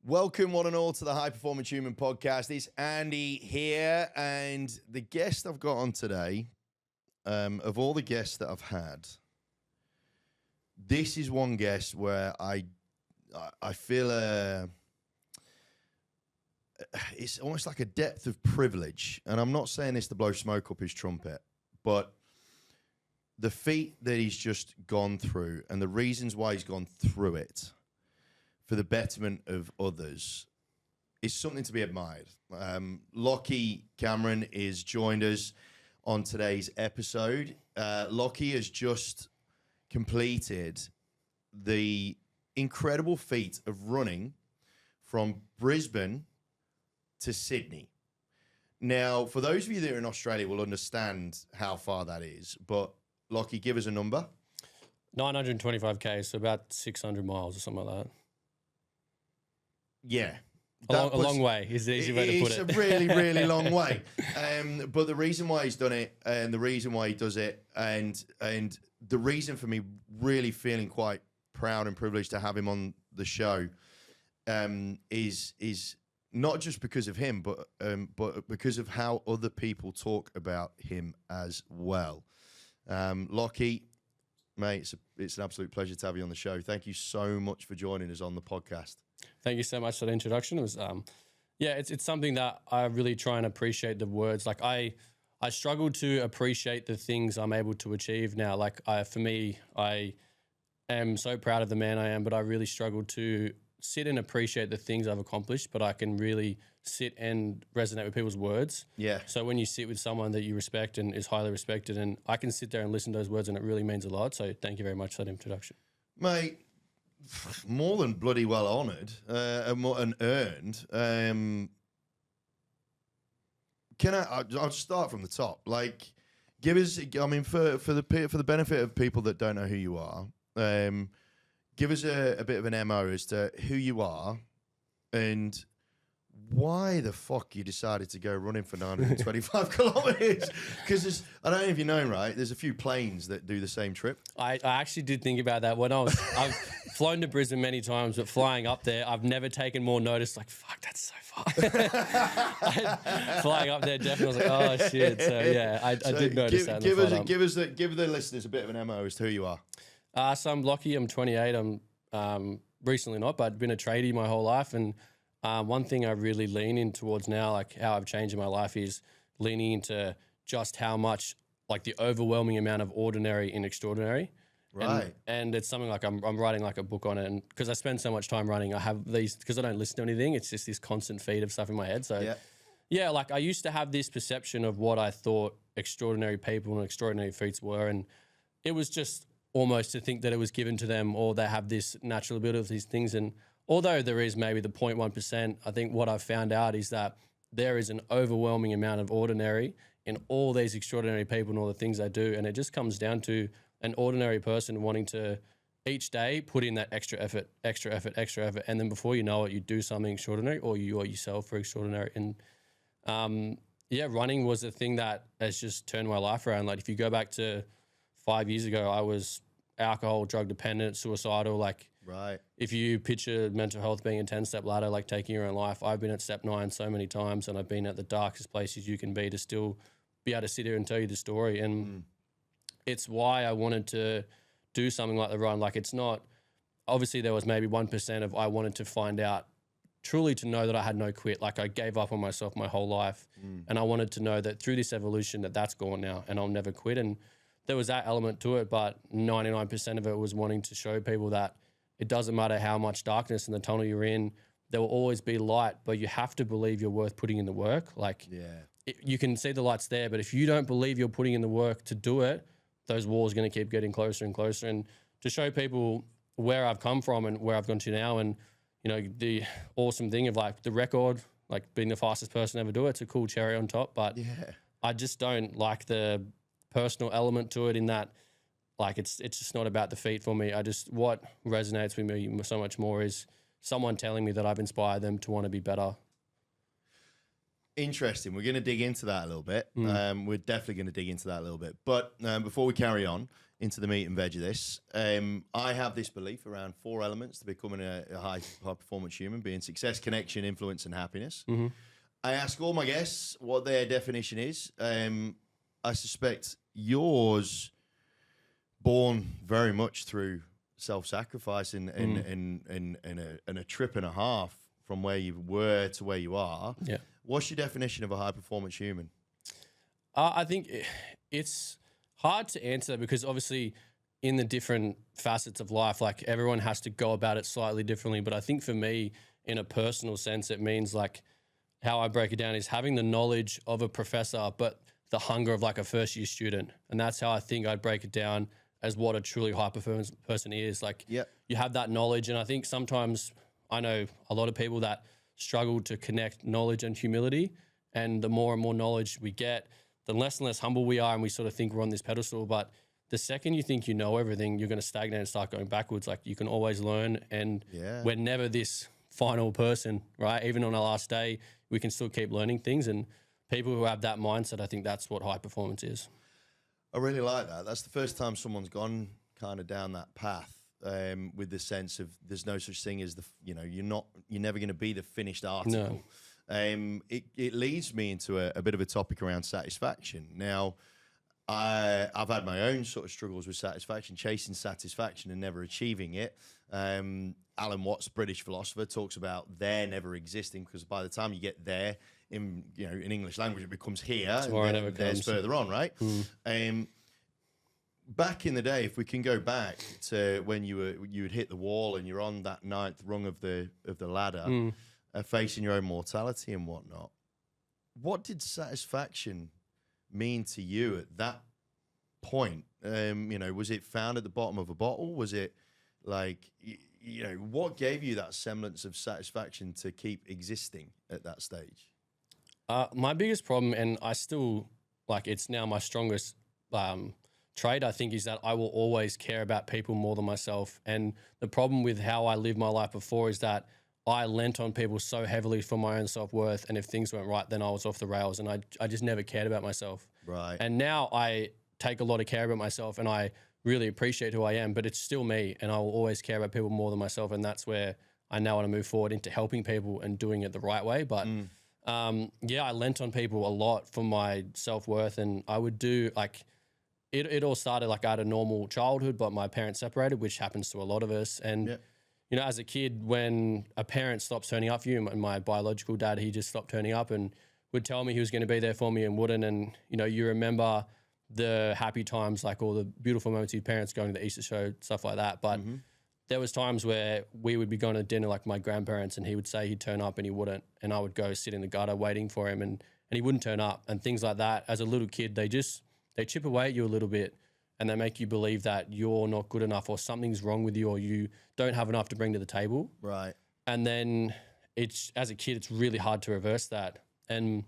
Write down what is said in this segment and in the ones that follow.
Welcome, one and all, to the High Performance Human Podcast. It's Andy here, and the guest I've got on today, of all the guests that I've had, this is one guest where I feel it's almost like a depth of privilege, and I'm not saying this to blow smoke up his trumpet, but the feat that he's just gone through and the reasons why he's gone through it for the betterment of others is something to be admired. Lachy Cameron is joined us on today's episode. Lachy has just completed the incredible feat of running from Brisbane to Sydney. Now, for those of you that are in Australia will understand how far that is, but Lachy, give us a number. 925k, so about 600 miles or something like that. Yeah. A long way is the easy way to put it. It's a really, really long way. But the reason why he's done it and the reason why he does it and the reason for me really feeling quite proud and privileged to have him on the show is not just because of him, but because of how other people talk about him as well. Lachy, mate, it's an absolute pleasure to have you on the show. Thank you so much for joining us on the podcast. Thank you so much for the introduction. It was, it's something that I really try and appreciate the words. Like I struggle to appreciate the things I'm able to achieve now. Like for me, I am so proud of the man I am, but I really struggle to sit and appreciate the things I've accomplished, but I can really sit and resonate with people's words. Yeah. So when you sit with someone that you respect and is highly respected, and I can sit there and listen to those words and it really means a lot. So thank you very much for that introduction. Mate, more than bloody well honoured and earned. I'll start from the top. Like, give us. I mean, for the benefit of people that don't know who you are, give us a bit of an MO as to who you are and why the fuck you decided to go running for 925 kilometers. Because I don't know if you know, right? There's a few planes that do the same trip. I actually did think about that when I've flown to Brisbane many times, but flying up there, I've never taken more notice. Like, fuck, that's so far. Flying up there, definitely was like, oh shit. So yeah, I did notice that. Give the listeners a bit of an MO as to who you are. So I'm Lachy. I'm 28. I'm recently not, but I've been a tradie my whole life. And one thing I really lean in towards now, like how I've changed in my life, is leaning into just how much, like the overwhelming amount of ordinary in extraordinary. Right. And it's something like I'm writing like a book on it. And because I spend so much time running, I have these, because I don't listen to anything, it's just this constant feed of stuff in my head. So yeah, like I used to have this perception of what I thought extraordinary people and extraordinary feats were. And it was just almost to think that it was given to them or they have this natural ability of these things. And although there is maybe the 0.1%, I think what I've found out is that there is an overwhelming amount of ordinary in all these extraordinary people and all the things they do. And it just comes down to an ordinary person wanting to each day put in that extra effort. And then before you know it, you do something extraordinary or you are yourself are extraordinary. And running was the thing that has just turned my life around. Like if you go back to 5 years ago, I was alcohol, drug dependent, suicidal. Like, right. If you picture mental health being a 10-step ladder, like taking your own life, I've been at step 9 so many times, and I've been at the darkest places you can be to still be able to sit here and tell you the story. And it's why I wanted to do something like the run. Like it's not, obviously there was maybe 1% of I wanted to find out, truly to know that I had no quit. Like I gave up on myself my whole life. And I wanted to know that through this evolution that's gone now and I'll never quit. And there was that element to it, but 99% of it was wanting to show people that it doesn't matter how much darkness in the tunnel you're in, there will always be light, but you have to believe you're worth putting in the work. Like you can see the light's there, but if you don't believe you're putting in the work to do it, those walls are going to keep getting closer and closer. And to show people where I've come from and where I've gone to now, and you know, the awesome thing of like the record, like being the fastest person to ever do it, it's a cool cherry on top, but I just don't like the personal element to it in that, like it's just not about the feat for me. What resonates with me so much more is someone telling me that I've inspired them to want to be better. Interesting. We're going to dig into that a little bit. We're definitely going to dig into that a little bit. But before we carry on, into the meat and veg of this. I have this belief around 4 elements to becoming a high performance human being: success, connection, influence, and happiness. I ask all my guests what their definition is. I suspect yours born very much through self-sacrifice in a trip and a half from where you were to where you are. Yeah. What's your definition of a high performance human? I think it's hard to answer because obviously in the different facets of life, like everyone has to go about it slightly differently. But I think for me, in a personal sense, it means like how I break it down is having the knowledge of a professor, but the hunger of like a first year student. And that's how I think I'd break it down as what a truly high performance person is. Like you have that knowledge. And I think sometimes I know a lot of people that struggle to connect knowledge and humility. And the more and more knowledge we get, the less and less humble we are. And we sort of think we're on this pedestal. But the second you think you know everything, you're going to stagnate and start going backwards. Like you can always learn. And we're never this final person, right? Even on our last day, we can still keep learning things. And people who have that mindset, I think that's what high performance is. I really like that. That's the first time someone's gone kind of down that path with the sense of there's no such thing as you're never going to be the finished article. No. It leads me into a bit of a topic around satisfaction. Now, I've had my own sort of struggles with satisfaction, chasing satisfaction and never achieving it. Alan Watts, British philosopher, talks about there never existing because by the time you get there, in English language, it becomes here. Tomorrow never there's comes. further on, right? Back in the day, if we can go back to when you would hit the wall and you're on that 9th rung of the ladder, facing your own mortality and whatnot, what did satisfaction mean to you at that point? Was it found at the bottom of a bottle? Was it like, what gave you that semblance of satisfaction to keep existing at that stage? My biggest problem, and I still, it's now my strongest trait, I think, is that I will always care about people more than myself. And the problem with how I lived my life before is that I lent on people so heavily for my own self-worth. And if things weren't right, then I was off the rails and I just never cared about myself. Right. And now I take a lot of care about myself and I really appreciate who I am, but it's still me. And I will always care about people more than myself. And that's where I now want to move forward into helping people and doing it the right way. But I lent on people a lot for my self-worth, and I would do it all started like I had a normal childhood, but my parents separated, which happens to a lot of us. And, as a kid, when a parent stops turning up for you, and my biological dad, he just stopped turning up and would tell me he was going to be there for me and wouldn't. And, you remember the happy times, like all the beautiful moments of your parents going to the Easter show, stuff like that. But there was times where we would be going to dinner like my grandparents and he would say he'd turn up and he wouldn't. And I would go sit in the gutter waiting for him and he wouldn't turn up and things like that. As a little kid, they chip away at you a little bit and they make you believe that you're not good enough or something's wrong with you or you don't have enough to bring to the table. Right. And then as a kid, it's really hard to reverse that. And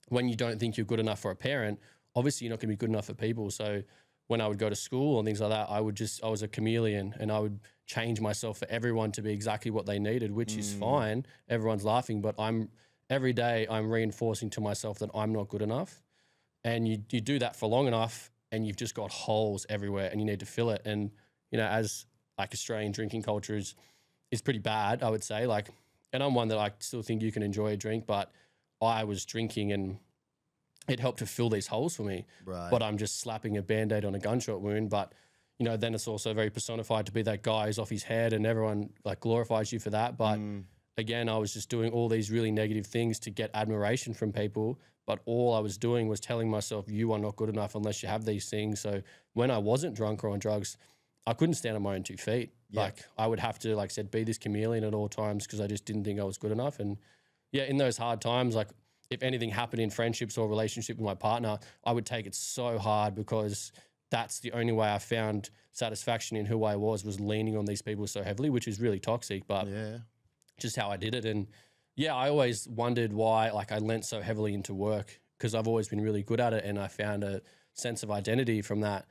when you don't think you're good enough for a parent, obviously you're not going to be good enough for people. So when I would go to school and things like that, I was a chameleon and I would change myself for everyone to be exactly what they needed, which is fine. Everyone's laughing, but every day I'm reinforcing to myself that I'm not good enough. And you do that for long enough and you've just got holes everywhere and you need to fill it. And, as Australian drinking culture is pretty bad, I would say. And I'm one that I still think you can enjoy a drink, but I was drinking and it helped to fill these holes for me. Right. But I'm just slapping a Band-Aid on a gunshot wound. But, then it's also very personified to be that guy who's off his head and everyone glorifies you for that. But again, I was just doing all these really negative things to get admiration from people. But all I was doing was telling myself, you are not good enough unless you have these things. So when I wasn't drunk or on drugs, I couldn't stand on my own 2 feet. Yeah. I would have to, be this chameleon at all times because I just didn't think I was good enough. And in those hard times, if anything happened in friendships or relationship with my partner, I would take it so hard because that's the only way I found satisfaction in who I was leaning on these people so heavily, which is really toxic, but just how I did it. And I always wondered why I lent so heavily into work because I've always been really good at it and I found a sense of identity from that.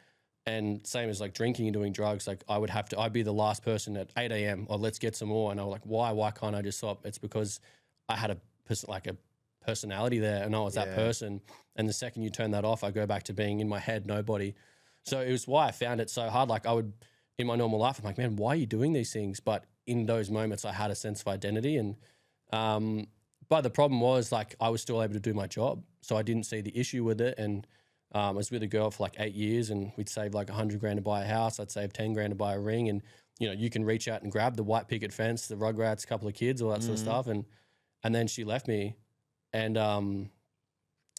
And same as drinking and doing drugs, I'd be the last person at 8 a.m. or let's get some more. And I was why can't I just stop? It's because I had a personality there and I was that person. And the second you turn that off, I go back to being in my head, nobody. So it was why I found it so hard. Like I would, in my normal life, I'm like, man, why are you doing these things? But in those moments, I had a sense of identity. And, but the problem was like, I was still able to do my job. So I didn't see the issue with it. And I was with a girl for like 8 years and we'd save like 100 grand to buy a house. I'd save 10 grand to buy a ring. And, you know, you can reach out and grab the white picket fence, the Rugrats, couple of kids, all that sort of stuff. And then she left me. And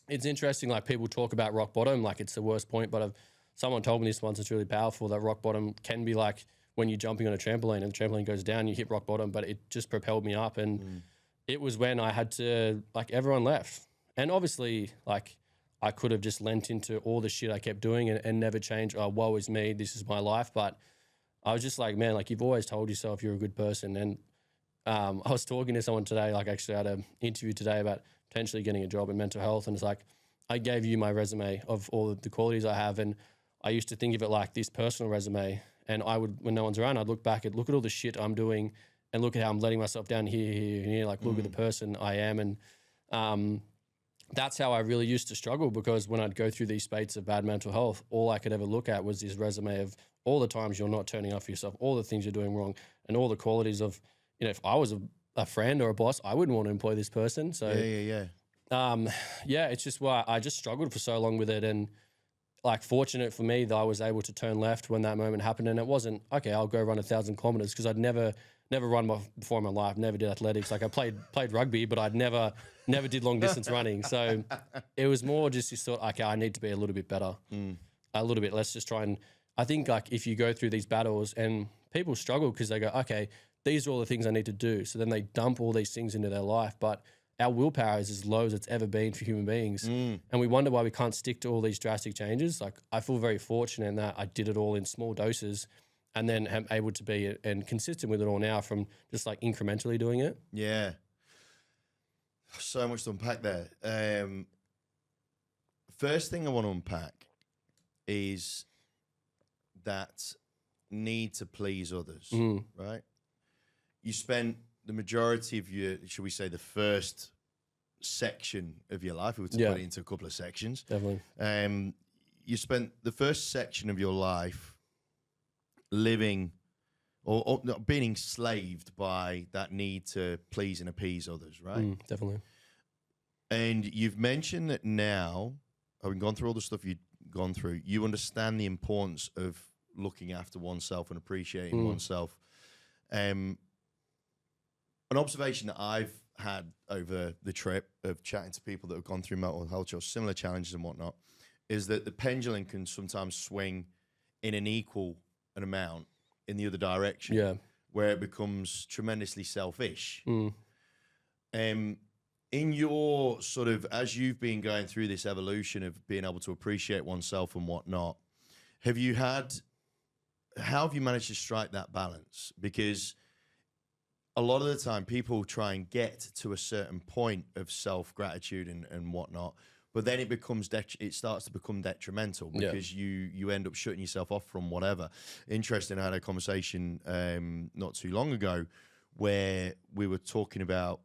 it's interesting, like people talk about rock bottom, like it's the worst point, but someone told me this once, it's really powerful, that rock bottom can be like when you're jumping on a trampoline and the trampoline goes down, you hit rock bottom, but it just propelled me up. And it was when I had to, like everyone left. And obviously, like I could have just lent into all the shit I kept doing and never changed. Oh, woe is me, this is my life. But I was just like, man, like you've always told yourself you're a good person. And I was talking to someone today, like actually I had an interview today about potentially getting a job in mental health. And it's like, I gave you my resume of all of the qualities I have. And I used to think of it like this personal resume. And I would, when no one's around, I'd look back and look at all the shit I'm doing and look at how I'm letting myself down here, like look at the person I am. And that's how I really used to struggle, because when I'd go through these spates of bad mental health, all I could ever look at was this resume of all the times you're not turning up for yourself, all the things you're doing wrong, and all the qualities of, you know, if I was a friend or a boss, I wouldn't want to employ this person. So yeah, it's just why I just struggled for so long with it. And like fortunate for me that I was able to turn left when that moment happened. And it wasn't, okay, I'll go run 1,000 kilometers, because I'd never run before in my life, never did athletics. Like I played rugby, but I'd never did long distance running. So it was more just this thought, okay, I need to be a little bit better, a little bit. Let's just try. And I think like if you go through these battles and people struggle because they go, okay, these are all the things I need to do. So then they dump all these things into their life. But our willpower is as low as it's ever been for human beings. And we wonder why we can't stick to all these drastic changes. Like I feel very fortunate in that I did it all in small doses and then am able to be and consistent with it all now from just like incrementally doing it. Yeah. So much to unpack there. First thing I want to unpack is that need to please others, right? You spent the majority of your, should we say, the first section of your life, we were to put it into a couple of sections. Definitely. You spent the first section of your life living or being enslaved by that need to please and appease others, right? Definitely. And you've mentioned that now, having gone through all the stuff you've gone through, you understand the importance of looking after oneself and appreciating oneself. An observation that I've had over the trip of chatting to people that have gone through mental health or similar challenges and whatnot is that the pendulum can sometimes swing in an equal amount in the other direction, where it becomes tremendously selfish. In your sort of, as you've been going through this evolution of being able to appreciate oneself and whatnot, how have you managed to strike that balance? Because a lot of the time people try and get to a certain point of self-gratitude and whatnot, but then it starts to become detrimental because you end up shutting yourself off from whatever. Interesting, I had a conversation not too long ago where we were talking about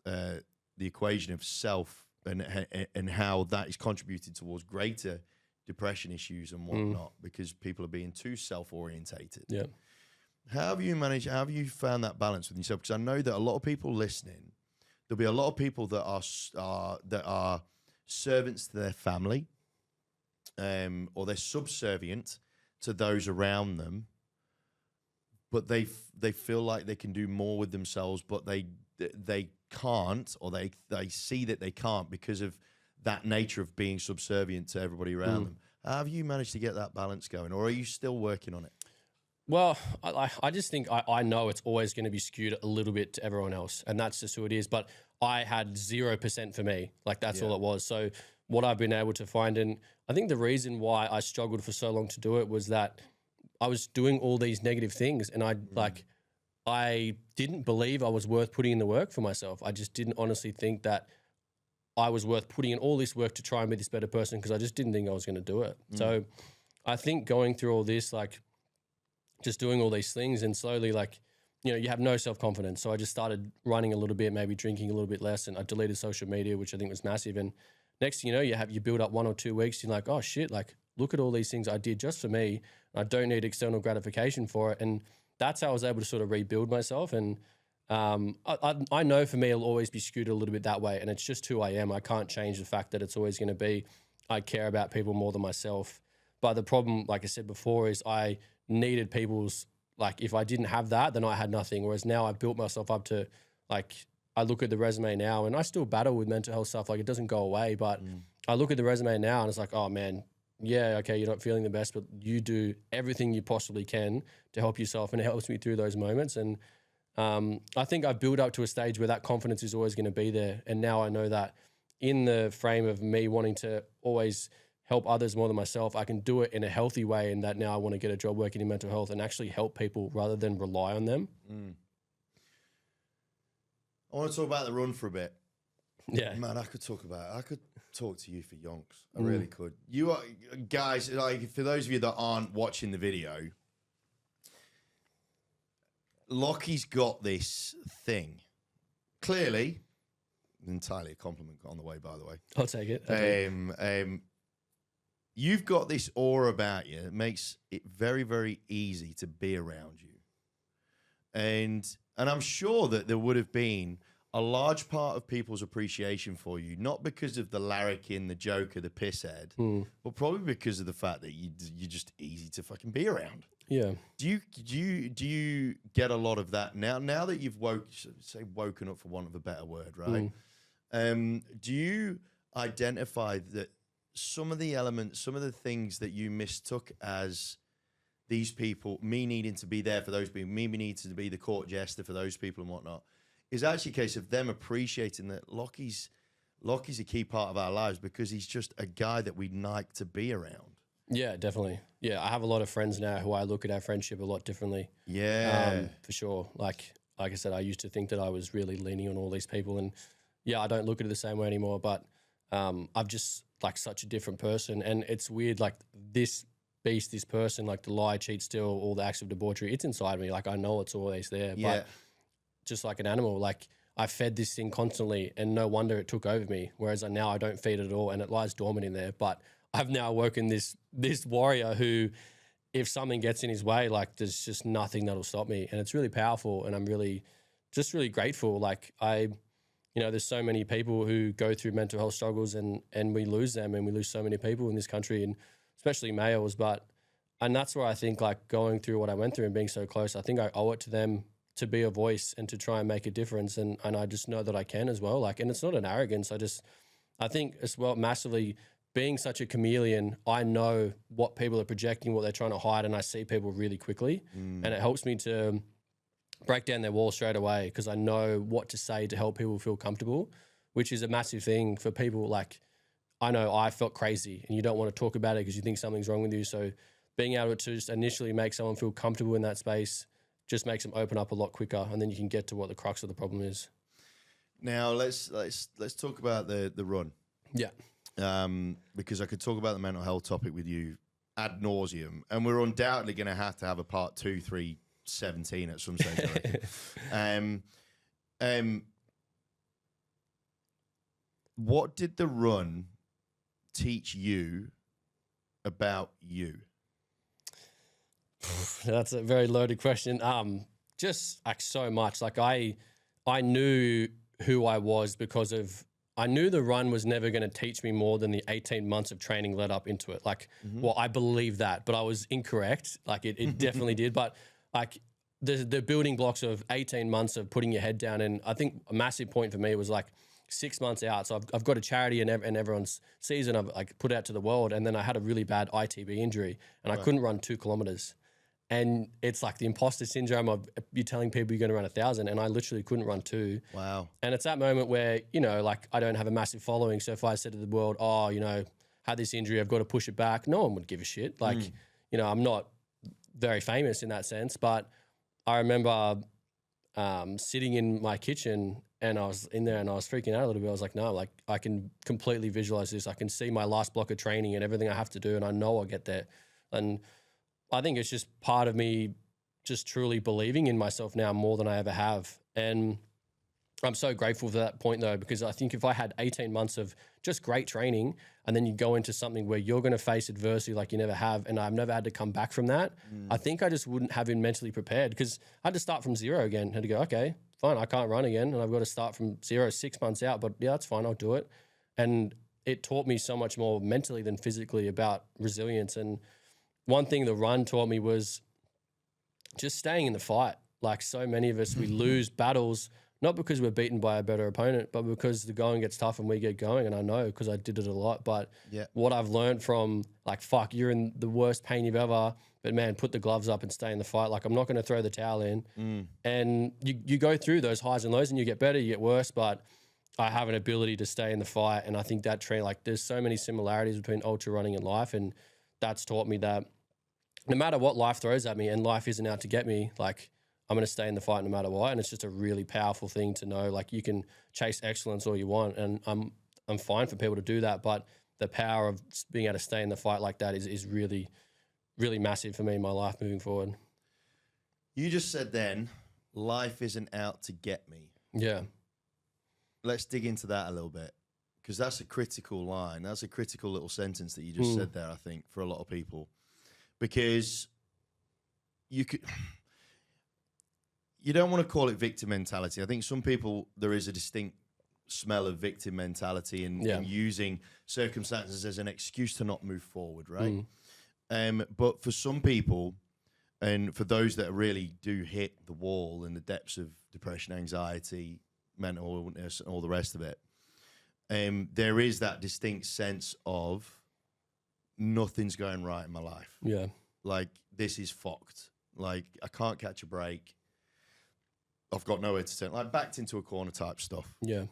the equation of self and how that is contributed towards greater depression issues and whatnot because people are being too self-orientated. Yeah. How have you found that balance with yourself? Because I know that a lot of people listening, there'll be a lot of people that are servants to their family, or they're subservient to those around them, but they feel like they can do more with themselves, but they can't, or they see that they can't because of that nature of being subservient to everybody around them. How have you managed to get that balance going, or are you still working on it? Well, I just think I know it's always going to be skewed a little bit to everyone else, and that's just who it is. But I had 0% for me. Like, that's all it was. So what I've been able to find, and I think the reason why I struggled for so long to do it was that I was doing all these negative things, and I didn't believe I was worth putting in the work for myself. I just didn't honestly think that I was worth putting in all this work to try and be this better person, because I just didn't think I was going to do it. So I think going through all this, like, just doing all these things and slowly, like, you know, you have no self-confidence. So I just started running a little bit, maybe drinking a little bit less, and I deleted social media, which I think was massive. And next thing you know, you build up 1 or 2 weeks, you're like, oh shit, like look at all these things I did just for me. I don't need external gratification for it. And that's how I was able to sort of rebuild myself. And I know for me, it'll always be skewed a little bit that way. And it's just who I am. I can't change the fact that it's always going to be, I care about people more than myself. But the problem, like I said before, is I needed people's, like, if I didn't have that, then I had nothing. Whereas now I've built myself up to, like, I look at the resume now and I still battle with mental health stuff. Like, it doesn't go away, but I look at the resume now and it's like, oh man, yeah, okay, you're not feeling the best, but you do everything you possibly can to help yourself. And it helps me through those moments. And I think I've built up to a stage where that confidence is always going to be there. And now I know that in the frame of me wanting to always help others more than myself, I can do it in a healthy way. And that now I want to get a job working in mental health and actually help people rather than rely on them. I want to talk about the run for a bit. Yeah. Man, I could talk to you for yonks. I really could. You are, guys, like, for those of you that aren't watching the video, Lachy's got this thing. Clearly, entirely a compliment on the way, by the way. I'll take it. You've got this aura about you that makes it very, very easy to be around you. And I'm sure that there would have been a large part of people's appreciation for you, not because of the larrakin, the joker, the pisshead, but probably because of the fact that you're just easy to fucking be around. Yeah. Do you get a lot of that now that you've woken up, for want of a better word, right? Do you identify that some of the elements, some of the things that you mistook as these people, me needing to be there for those people, me needing to be the court jester for those people and whatnot, is actually a case of them appreciating that Lachy's a key part of our lives because he's just a guy that we'd like to be around? Yeah, definitely. Yeah, I have a lot of friends now who I look at our friendship a lot differently. Yeah. For sure. Like I said, I used to think that I was really leaning on all these people, and yeah, I don't look at it the same way anymore, but I've just like such a different person. And it's weird, like this beast, this person, like the lie, cheat, steal, all the acts of debauchery, it's inside me. Like I know it's always there, but just like an animal, like I fed this thing constantly and no wonder it took over me. Whereas now I don't feed it at all and it lies dormant in there. But I've now woken this warrior who, if something gets in his way, like there's just nothing that'll stop me. And it's really powerful. And I'm really grateful. Like there's so many people who go through mental health struggles and we lose them, and we lose so many people in this country, and especially males. And that's where I think, like, going through what I went through and being so close, I think I owe it to them to be a voice and to try and make a difference. And I just know that I can as well. Like, and it's not an arrogance. I think as well, massively being such a chameleon, I know what people are projecting, what they're trying to hide. And I see people really quickly, and it helps me to break down their wall straight away, because I know what to say to help people feel comfortable, which is a massive thing for people. Like, I know I felt crazy and you don't want to talk about it because you think something's wrong with you. So being able to just initially make someone feel comfortable in that space just makes them open up a lot quicker, and then you can get to what the crux of the problem is. Now let's talk about the run. Yeah. Because I could talk about the mental health topic with you ad nauseum, and we're undoubtedly going to have a part 2, 3, 17 at some stage. I reckon. What did the run teach you about you? That's a very loaded question. Just like so much. Like I knew who I was because I knew the run was never going to teach me more than the 18 months of training led up into it. Like, well, I believe that, but I was incorrect. Like it definitely did. But like the building blocks of 18 months of putting your head down. And I think a massive point for me was like 6 months out. So I've got a charity and everyone's season I've like put out to the world. And then I had a really bad ITB injury and I couldn't run 2 kilometers. And it's like the imposter syndrome of you telling people you're going to run 1,000, and I literally couldn't run 2. Wow. And it's that moment where, like I don't have a massive following. So if I said to the world, had this injury, I've got to push it back, no one would give a shit. Like, I'm not very famous in that sense, but I remember sitting in my kitchen and I was in there and I was freaking out a little bit. I was like, no, like I can completely visualize this. I can see my last block of training and everything I have to do, and I know I'll get there. And I think it's just part of me just truly believing in myself now more than I ever have. And I'm so grateful for that point though, because I think if I had 18 months of just great training and then you go into something where you're going to face adversity like you never have, and I've never had to come back from that, I think I just wouldn't have been mentally prepared, because I had to start from zero again. I had to go, okay, fine, I can't run again and I've got to start from zero 6 months out, but yeah, that's fine, I'll do it. And it taught me so much more mentally than physically about resilience. And one thing the run taught me was just staying in the fight. Like so many of us, we lose battles, not because we're beaten by a better opponent, but because the going gets tough and we get going. And I know because I did it a lot. But what I've learned from, like, fuck, you're in the worst pain you've ever, but man, put the gloves up and stay in the fight. Like, I'm not going to throw the towel in. And you go through those highs and lows and you get better, you get worse. But I have an ability to stay in the fight. And I think that train, like, there's so many similarities between ultra running and life. And that's taught me that no matter what life throws at me, and life isn't out to get me, like, I'm going to stay in the fight no matter what. And it's just a really powerful thing to know. Like, you can chase excellence all you want, and I'm fine for people to do that. But the power of being able to stay in the fight like that is really, really massive for me in my life moving forward. You just said then, life isn't out to get me. Yeah. Let's dig into that a little bit, because that's a critical line. That's a critical little sentence that you just said there, I think, for a lot of people. Because you don't want to call it victim mentality. I think some people, there is a distinct smell of victim mentality and using circumstances as an excuse to not move forward, right? But for some people, and for those that really do hit the wall in the depths of depression, anxiety, mental illness, and all the rest of it, there is that distinct sense of nothing's going right in my life. Yeah. Like, this is fucked. Like, I can't catch a break. I've got nowhere to turn. Like, backed into a corner type stuff. Yeah.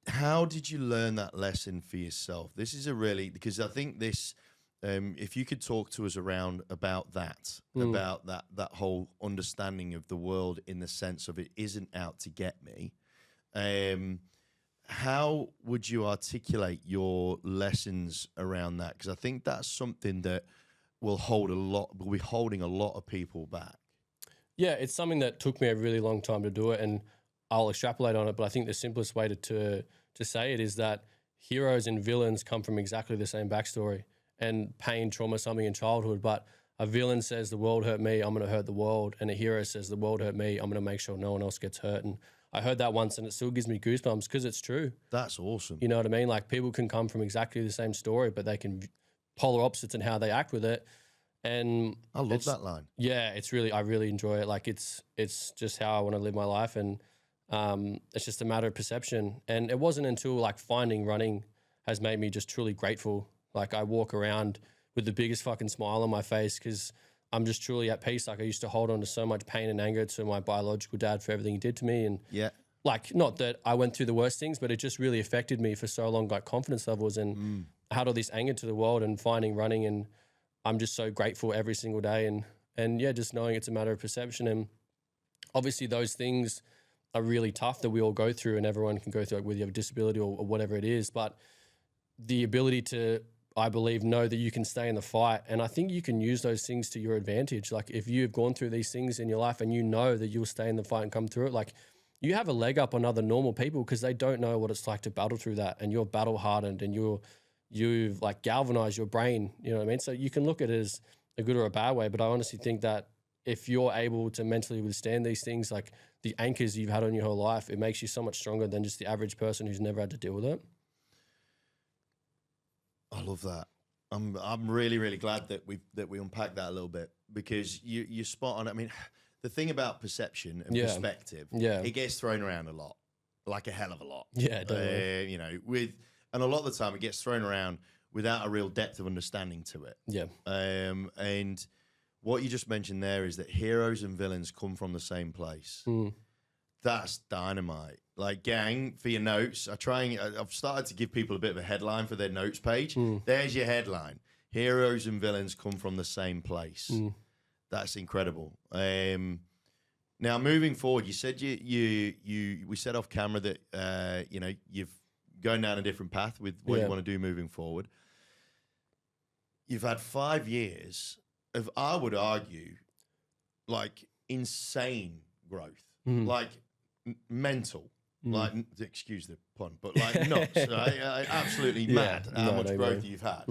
How did you learn that lesson for yourself? This is a really, because I think this, if you could talk to us about that whole understanding of the world in the sense of it isn't out to get me. How would you articulate your lessons around that? Because I think that's something that will be holding a lot of people back. Yeah, it's something that took me a really long time to do it, and I'll extrapolate on it, but I think the simplest way to say it is that heroes and villains come from exactly the same backstory, and pain, trauma, something in childhood. But a villain says, the world hurt me, I'm going to hurt the world. And a hero says, the world hurt me, I'm going to make sure no one else gets hurt. And I heard that once and it still gives me goosebumps because it's true. That's awesome. You know what I mean? Like, people can come from exactly the same story, but they can polar opposites in how they act with it. And I love that line. Yeah, I really enjoy it. Like, it's just how I want to live my life. And it's just a matter of perception. And it wasn't until, like, finding running has made me just truly grateful. Like, I walk around with the biggest fucking smile on my face because I'm just truly at peace. Like, I used to hold on to so much pain and anger to my biological dad for everything he did to me. And like, not that I went through the worst things, but it just really affected me for so long, like confidence levels. And I had all this anger to the world, and finding running, and I'm just so grateful every single day. And yeah, just knowing it's a matter of perception. And obviously those things are really tough that we all go through, and everyone can go through, like, whether you have a disability or whatever it is. But the ability to, I believe, know that you can stay in the fight. And I think you can use those things to your advantage. Like, if you've gone through these things in your life and you know that you'll stay in the fight and come through it, like, you have a leg up on other normal people because they don't know what it's like to battle through that. And you're battle hardened, and you've like galvanized your brain, you know what I mean? So you can look at it as a good or a bad way, but I honestly think that if you're able to mentally withstand these things, like the anchors you've had on your whole life, it makes you so much stronger than just the average person who's never had to deal with it. I love that. I'm really, really glad that we unpacked that a little bit, because you're spot on. I mean, the thing about perception and perspective, it gets thrown around a lot, like a hell of a lot. Yeah, definitely. You know, and a lot of the time it gets thrown around without a real depth of understanding to it. Yeah. And what you just mentioned there is that heroes and villains come from the same place. That's dynamite. Like, gang, for your notes, I've started to give people a bit of a headline for their notes page. There's your headline. Heroes and villains come from the same place. That's incredible. Now, moving forward, you said we said off camera that you know, you've gone down a different path with what you want to do moving forward. You've had 5 years of, I would argue, like, insane growth, Mm. like mental. Like, excuse the pun, but like nuts, right? Absolutely mad how much growth you've had.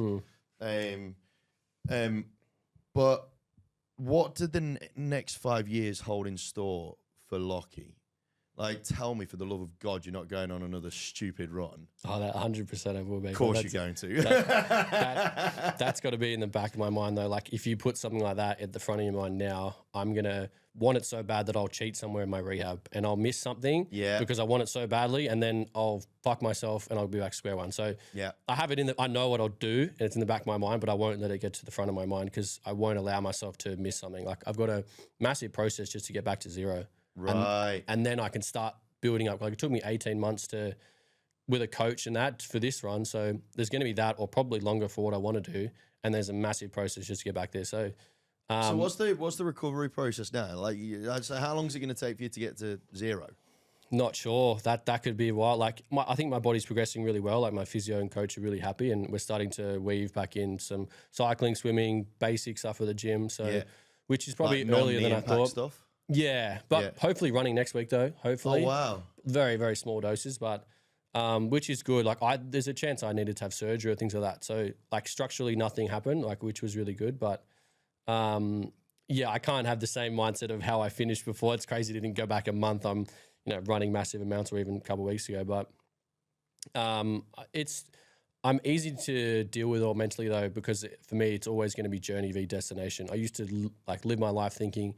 But what do the next 5 years hold in store for Lachy? Like, tell me, for the love of God, you're not going on another stupid run. Oh, that 100% I will be. Of course you're going to. That's got to be in the back of my mind, though. Like, if you put something like that at the front of your mind now, I'm going to want it so bad that I'll cheat somewhere in my rehab and I'll miss something because I want it so badly, and then I'll fuck myself and I'll be back square one. So I have it in I know what I'll do, and it's in the back of my mind, but I won't let it get to the front of my mind because I won't allow myself to miss something. Like, I've got a massive process just to get back to zero. Right. And then I can start building up. Like, it took me 18 months with a coach and that for this run. So there's going to be that, or probably longer for what I want to do. And there's a massive process just to get back there. So what's the recovery process now? Like, so how long is it going to take for you to get to zero? Not sure. That could be a while. Like, I think my body's progressing really well. Like, my physio and coach are really happy, and we're starting to weave back in some cycling, swimming, basic stuff for the gym. So, which is probably like earlier than I thought. Stuff? Yeah, but hopefully running next week though. Hopefully. Oh wow. Very, very small doses, but which is good. Like, there's a chance I needed to have surgery or things like that. So, like, structurally nothing happened, like, which was really good. But I can't have the same mindset of how I finished before. It's crazy. Didn't go back a month. I'm running massive amounts, or even a couple of weeks ago. But I'm easy to deal with all mentally though, because for me it's always going to be journey v destination. I used to live my life thinking,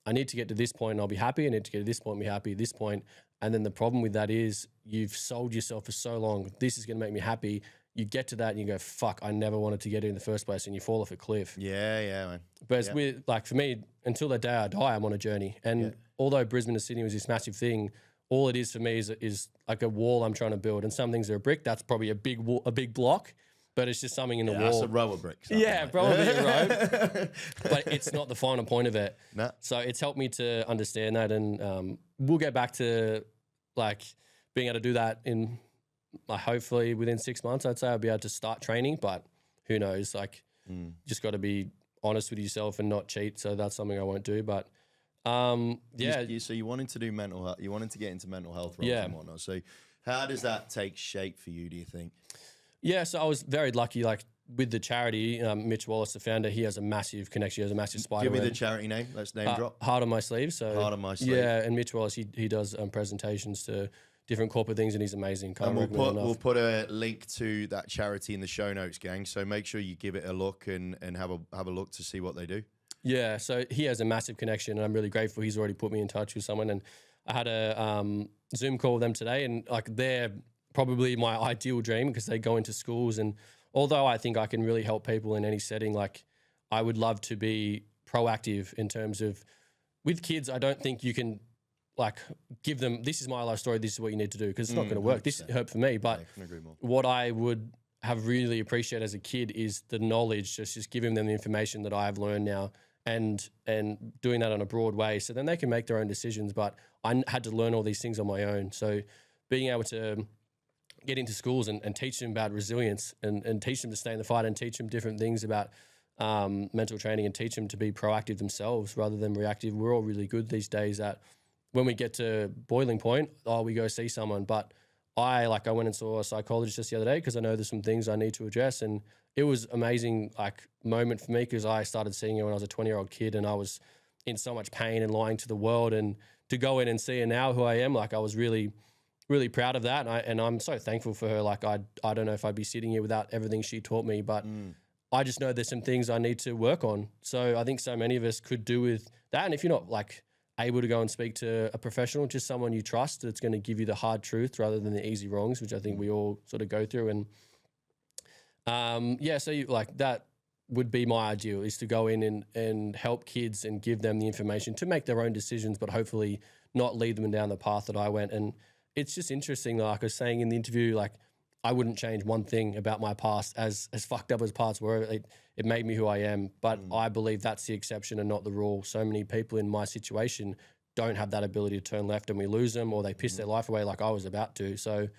I need to get to this point and I'll be happy. I need to get to this point and be happy at this point. And then the problem with that is you've sold yourself for so long. This is going to make me happy. You get to that and you go, fuck, I never wanted to get it in the first place. And you fall off a cliff. Yeah, man. But with, like, for me, until the day I die, I'm on a journey. And although Brisbane and Sydney was this massive thing, all it is for me is like a wall I'm trying to build. And some things are a brick. That's probably a big block. But it's just something in the wall. That's a row of bricks. Yeah, probably a row. But it's not the final point of it. Nah. So it's helped me to understand that. And we'll get back to, like, being able to do that in, hopefully within 6 months, I'd say I'll be able to start training. But who knows? Like, just got to be honest with yourself and not cheat. So that's something I won't do. But so you wanted to do mental health. You wanted to get into mental health roles and whatnot. So how does that take shape for you, do you think? Yeah, so I was very lucky, like, with the charity, Mitch Wallace, the founder, he has a massive connection. He has a massive spider. Give me the charity name. Let's name drop. Heart on My Sleeve. So Heart on My Sleeve. Yeah, and Mitch Wallace, he does presentations to different corporate things, and he's amazing. And we'll put a link to that charity in the show notes, gang. So make sure you give it a look and have a look to see what they do. Yeah, so he has a massive connection, and I'm really grateful. He's already put me in touch with someone, and I had a Zoom call with them today, and, like, they're probably my ideal dream because they go into schools, and although I think I can really help people in any setting, like, I would love to be proactive in terms of with kids. I don't think you can, like, give them, this is my life story, this is what you need to do, because it's not going to work. 100%. This hurt for me, but I couldn't agree more. What I would have really appreciated as a kid is the knowledge, just giving them the information that I have learned now, and doing that on a broad way, so then they can make their own decisions. But I had to learn all these things on my own. So being able to get into schools and teach them about resilience and teach them to stay in the fight and teach them different things about mental training and teach them to be proactive themselves rather than reactive. We're all really good these days at when we get to boiling point, we go see someone. But I went and saw a psychologist just the other day because I know there's some things I need to address. And it was amazing, like, moment for me because I started seeing her when I was a 20-year-old kid and I was in so much pain and lying to the world. And to go in and see her now who I am, like, I was really proud of that. And I'm so thankful for her. Like, I don't know if I'd be sitting here without everything she taught me, but I just know there's some things I need to work on. So I think so many of us could do with that. And if you're not, like, able to go and speak to a professional, just someone you trust that's going to give you the hard truth rather than the easy wrongs, which I think we all sort of go through. And that would be my ideal, is to go in and help kids and give them the information to make their own decisions, but hopefully not lead them down the path that I went. And it's just interesting, like I was saying in the interview, like, I wouldn't change one thing about my past, as fucked up as parts were. It made me who I am, but I believe that's the exception and not the rule. So many people in my situation don't have that ability to turn left, and we lose them, or they piss their life away like I was about to. So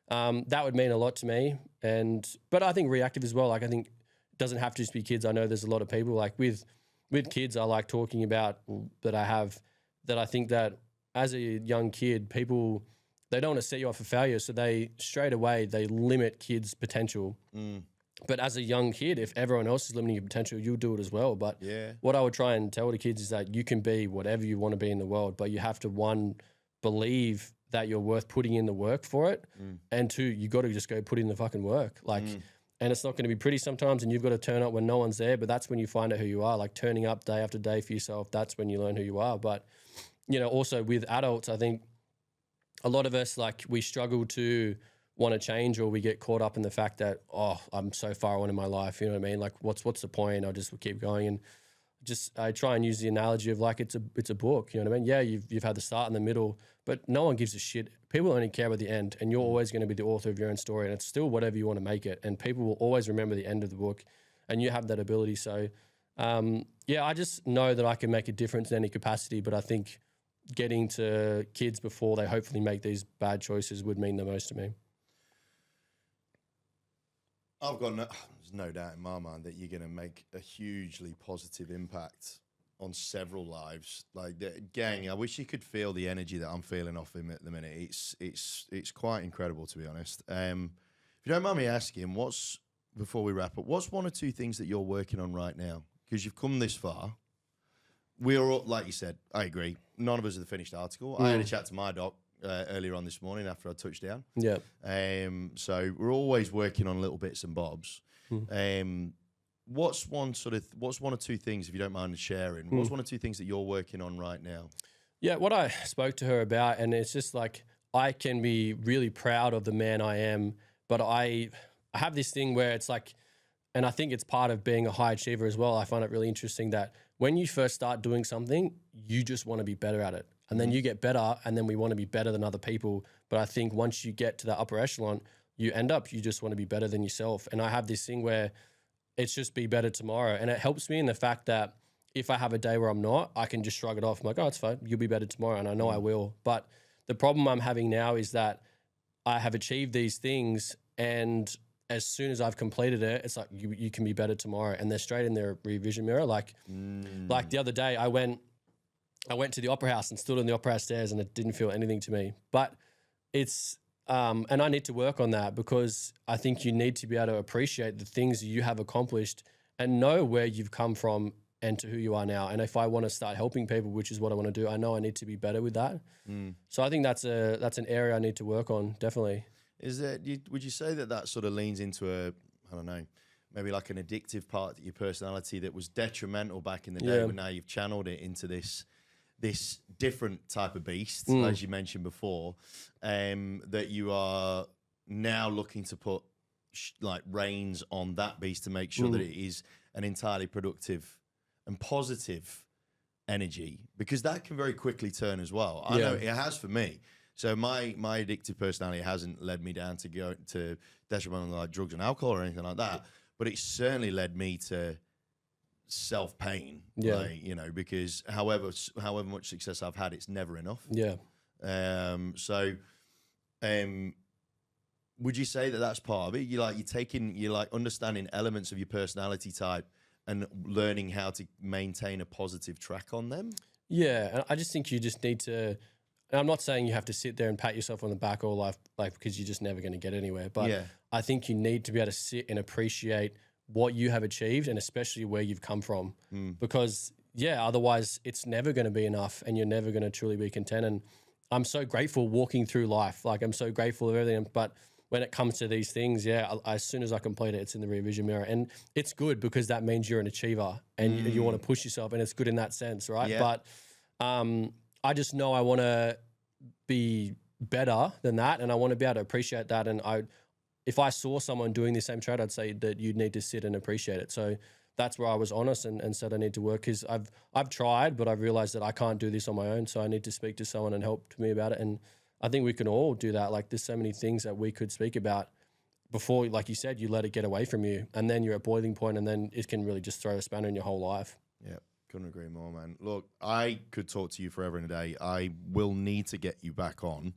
that would mean a lot to me. But I think reactive as well. Like, I think it doesn't have to just be kids. I know there's a lot of people, like, with kids, I like talking about that I have that I think that as a young kid, people, they don't want to set you up for failure. So they straight away, they limit kids' potential. But as a young kid, if everyone else is limiting your potential, you'll do it as well. But what I would try and tell the kids is that you can be whatever you want to be in the world, but you have to, one, believe that you're worth putting in the work for it. And two, you got to just go put in the fucking work. Like, and it's not going to be pretty sometimes, and you've got to turn up when no one's there, but that's when you find out who you are. Like turning up day after day for yourself, that's when you learn who you are. But, you know, also with adults, I think a lot of us, like, we struggle to want to change, or we get caught up in the fact that, oh, I'm so far on in my life, you know what I mean? Like, what's the point? I'll just keep going. And just, I try and use the analogy of like, it's a book, you know what I mean? Yeah, you've had the start and the middle, but no one gives a shit. People only care about the end, and you're always going to be the author of your own story, and it's still whatever you want to make it. And people will always remember the end of the book, and you have that ability. So, yeah, I just know that I can make a difference in any capacity, but I think getting to kids before they hopefully make these bad choices would mean the most to me. I've got there's no doubt in my mind that you're going to make a hugely positive impact on several lives. Like, gang, I wish you could feel the energy that I'm feeling off him at the minute. It's quite incredible, to be honest. If you don't mind me asking, before we wrap up, what's one or two things that you're working on right now? Because you've come this far. We're all, like you said, I agree. None of us are the finished article. I had a chat to my doc earlier on this morning after I touched down. Yeah. So we're always working on little bits and bobs. What's one or two things, if you don't mind sharing, what's one or two things that you're working on right now? Yeah, what I spoke to her about, and it's just like, I can be really proud of the man I am, but I have this thing where it's like, and I think it's part of being a high achiever as well. I find it really interesting that when you first start doing something, you just want to be better at it. And then you get better, and then we want to be better than other people. But I think once you get to that upper echelon, you just want to be better than yourself. And I have this thing where it's just be better tomorrow. And it helps me in the fact that if I have a day where I'm not, I can just shrug it off. I'm like, oh, it's fine. You'll be better tomorrow. And I know I will. But the problem I'm having now is that I have achieved these things, and as soon as I've completed it, it's like, you can be better tomorrow. And they're straight in their rear vision mirror. Like the other day, I went to the Opera House and stood on the Opera House stairs, and it didn't feel anything to me. But it's, and I need to work on that, because I think you need to be able to appreciate the things you have accomplished and know where you've come from and to who you are now. And if I want to start helping people, which is what I want to do, I know I need to be better with that. So I think that's an area I need to work on, definitely. Would you say that sort of leans into I don't know, maybe like an addictive part of your personality that was detrimental back in the day, but now you've channeled it into this different type of beast, as you mentioned before, that you are now looking to put like reins on that beast to make sure that it is an entirely productive and positive energy, because that can very quickly turn as well. I know it has for me. So my addictive personality hasn't led me down to go to detrimental like drugs and alcohol or anything like that, but it's certainly led me to self-pain, like, you know, because however much success I've had, it's never enough. Would you say that that's part of it? You're like understanding elements of your personality type and learning how to maintain a positive track on them? Yeah, and I just think you just need to, and I'm not saying you have to sit there and pat yourself on the back all life, like, because you're just never going to get anywhere. But I think you need to be able to sit and appreciate what you have achieved, and especially where you've come from. Because, otherwise it's never going to be enough, and you're never going to truly be content. And I'm so grateful walking through life. Like, I'm so grateful of everything. But when it comes to these things, as soon as I complete it, it's in the rear vision mirror. And it's good, because that means you're an achiever, and you want to push yourself, and it's good in that sense, right? But I just know I want to be better than that, and I want to be able to appreciate that. And if I saw someone doing the same trade, I'd say that you'd need to sit and appreciate it. So that's where I was honest and said I need to work, because I've tried, but I've realized that I can't do this on my own. So I need to speak to someone and help me about it. And I think we can all do that. Like, there's so many things that we could speak about before, like you said, you let it get away from you, and then you're at boiling point, and then it can really just throw a spanner in your whole life. Yeah. Couldn't agree more, man. Look, I could talk to you forever and a day. I will need to get you back on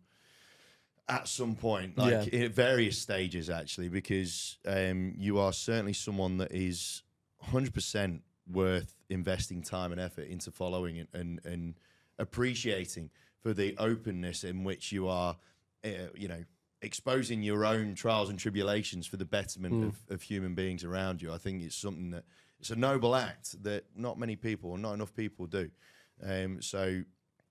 at some point, like at various stages, actually, because you are certainly someone that is 100% worth investing time and effort into following and appreciating for the openness in which you are, exposing your own trials and tribulations for the betterment of human beings around you. I think it's something that it's a noble act that not many people, or not enough people, do. So,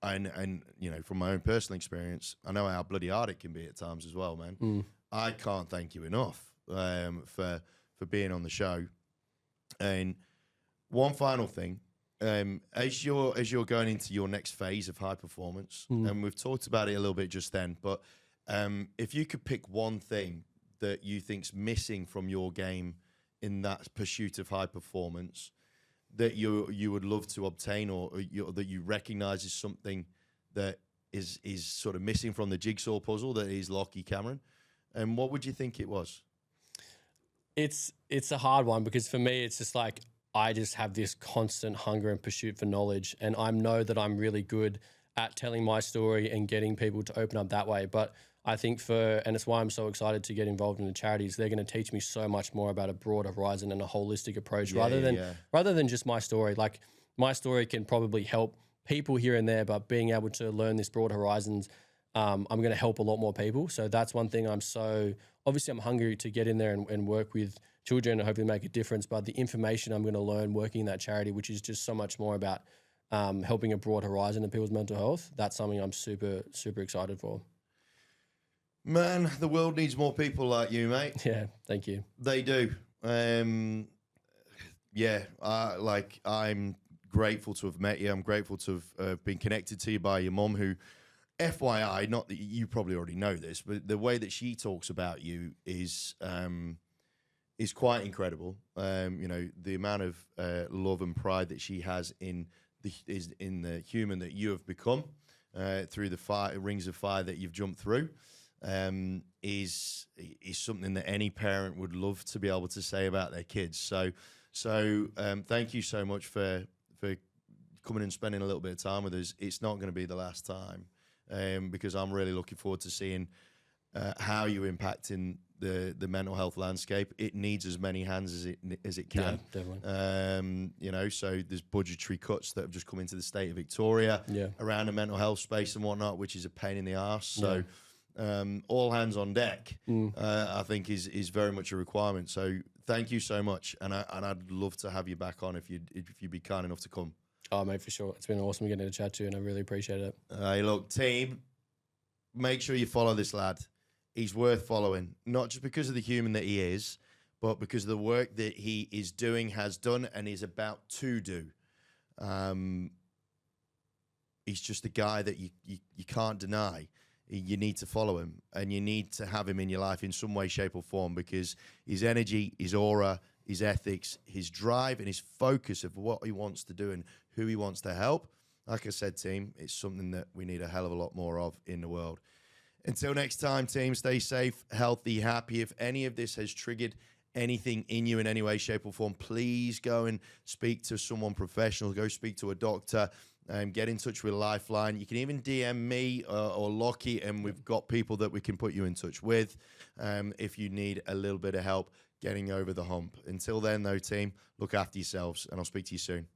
from my own personal experience, I know how bloody hard it can be at times as well, man. I can't thank you enough for being on the show. And one final thing, as you're going into your next phase of high performance, and we've talked about it a little bit just then, but if you could pick one thing that you think's missing from your game in that pursuit of high performance that you would love to obtain, or that you recognize as something that is sort of missing from the jigsaw puzzle that is Lachy Cameron, and what would you think it was? It's a hard one, because for me, it's just like I just have this constant hunger and pursuit for knowledge, and I know that I'm really good at telling my story and getting people to open up that way. But I think and it's why I'm so excited to get involved in the charities. They're going to teach me so much more about a broad horizon and a holistic approach, rather than just my story. Like, my story can probably help people here and there, but being able to learn this broad horizons, I'm going to help a lot more people. So that's one thing obviously I'm hungry to get in there and work with children and hopefully make a difference. But the information I'm going to learn working in that charity, which is just so much more about helping a broad horizon in people's mental health, that's something I'm super, super excited for. Man, the world needs more people like you, mate. Yeah, thank you. They do. I'm grateful to have met you. I'm grateful to have been connected to you by your mum, who, FYI, not that you probably already know this, but the way that she talks about you is quite incredible. The amount of love and pride that she has in the human that you have become through the rings of fire that you've jumped through. Is something that any parent would love to be able to say about their kids. So thank you so much for coming and spending a little bit of time with us. It's not going to be the last time, because I'm really looking forward to seeing how you impact in the mental health landscape. It needs as many hands as it can. Yeah, definitely. So there's budgetary cuts that have just come into the state of Victoria around the mental health space and whatnot, which is a pain in the arse. So. All hands on deck, I think is very much a requirement. So thank you so much, and I'd love to have you back on if you'd be kind enough to come. Oh, mate, for sure. It's been awesome getting to chat to you, and I really appreciate it. Hey, look, team, make sure you follow this lad. He's worth following, not just because of the human that he is, but because of the work that he is doing, has done, and is about to do. He's just a guy that you can't deny. You need to follow him, and you need to have him in your life in some way, shape, or form, because his energy, his aura, his ethics, his drive, and his focus of what he wants to do and who he wants to help, like I said, team, it's something that we need a hell of a lot more of in the world. Until next time, team, stay safe, healthy, happy. If any of this has triggered anything in you in any way, shape, or form, please go and speak to someone professional. Go speak to a doctor. Get in touch with Lifeline. You can even DM me or Lachy, and we've got people that we can put you in touch with if you need a little bit of help getting over the hump. Until then, though, team, look after yourselves, and I'll speak to you soon.